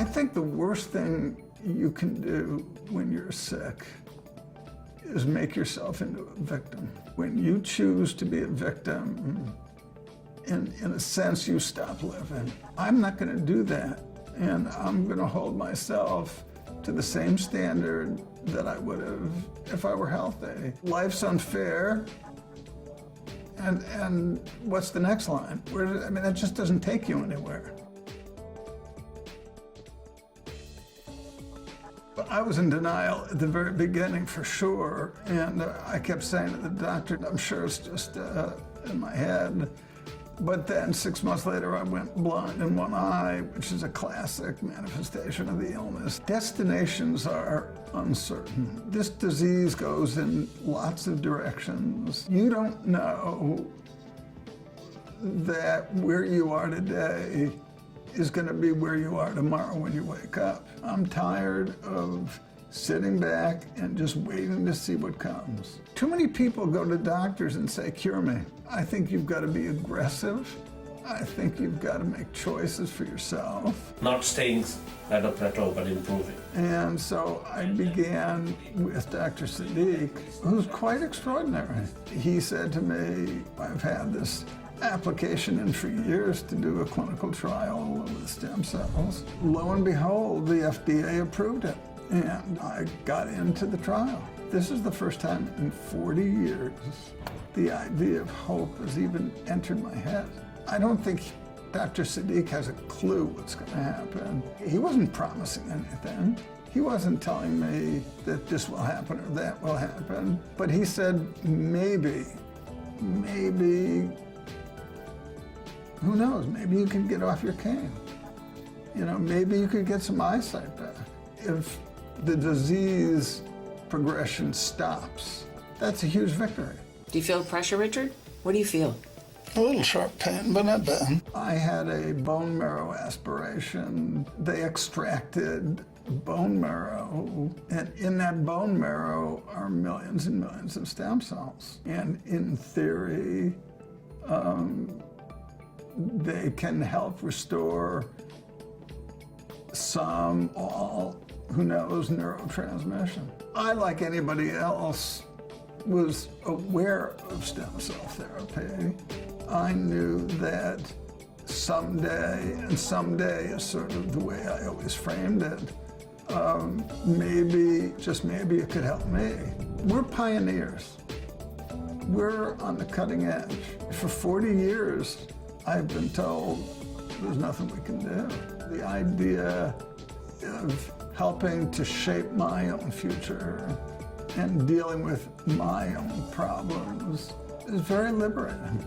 think the worst thing you can do when you're sick is make yourself into a victim. When you choose to be a victim, in a sense, you stop living. I'm not going to do that, and I'm going to hold myself to the same standard that I would have if I were healthy. Life's unfair, and what's the next line? That just doesn't take you anywhere. I was in denial at the very beginning, for sure, and I kept saying to the doctor, I'm sure it's just in my head. But then 6 months later, I went blind in one eye, which is a classic manifestation of the illness. Destinations are uncertain. This disease goes in lots of directions. You don't know that where you are today is going to be where you are tomorrow when you wake up. I'm tired of sitting back and just waiting to see what comes. Too many people go to doctors and say, cure me. I think you've got to be aggressive. I think you've got to make choices for yourself. Not staying at a plateau, but improving. And so I began with Dr. Siddiq, who's quite extraordinary. He said to me, I've had this application in for years to do a clinical trial with stem cells. Lo and behold, the FDA approved it, and I got into the trial. This is the first time in 40 years the idea of hope has even entered my head. I don't think Dr. Siddiq has a clue what's going to happen. He wasn't promising anything. He wasn't telling me that this will happen or that will happen, but he said, maybe, who knows, maybe you can get off your cane. Maybe you could get some eyesight back. If the disease progression stops, that's a huge victory. Do you feel pressure, Richard? What do you feel? A little sharp pain, but not bad. I had a bone marrow aspiration. They extracted bone marrow, and in that bone marrow are millions and millions of stem cells. And in theory, they can help restore some, all, who knows, neurotransmission. I, like anybody else, was aware of stem cell therapy. I knew that someday, and someday is sort of the way I always framed it, maybe, just maybe it could help me. We're pioneers. We're on the cutting edge. For 40 years, I've been told there's nothing we can do. The idea of helping to shape my own future and dealing with my own problems is very liberating.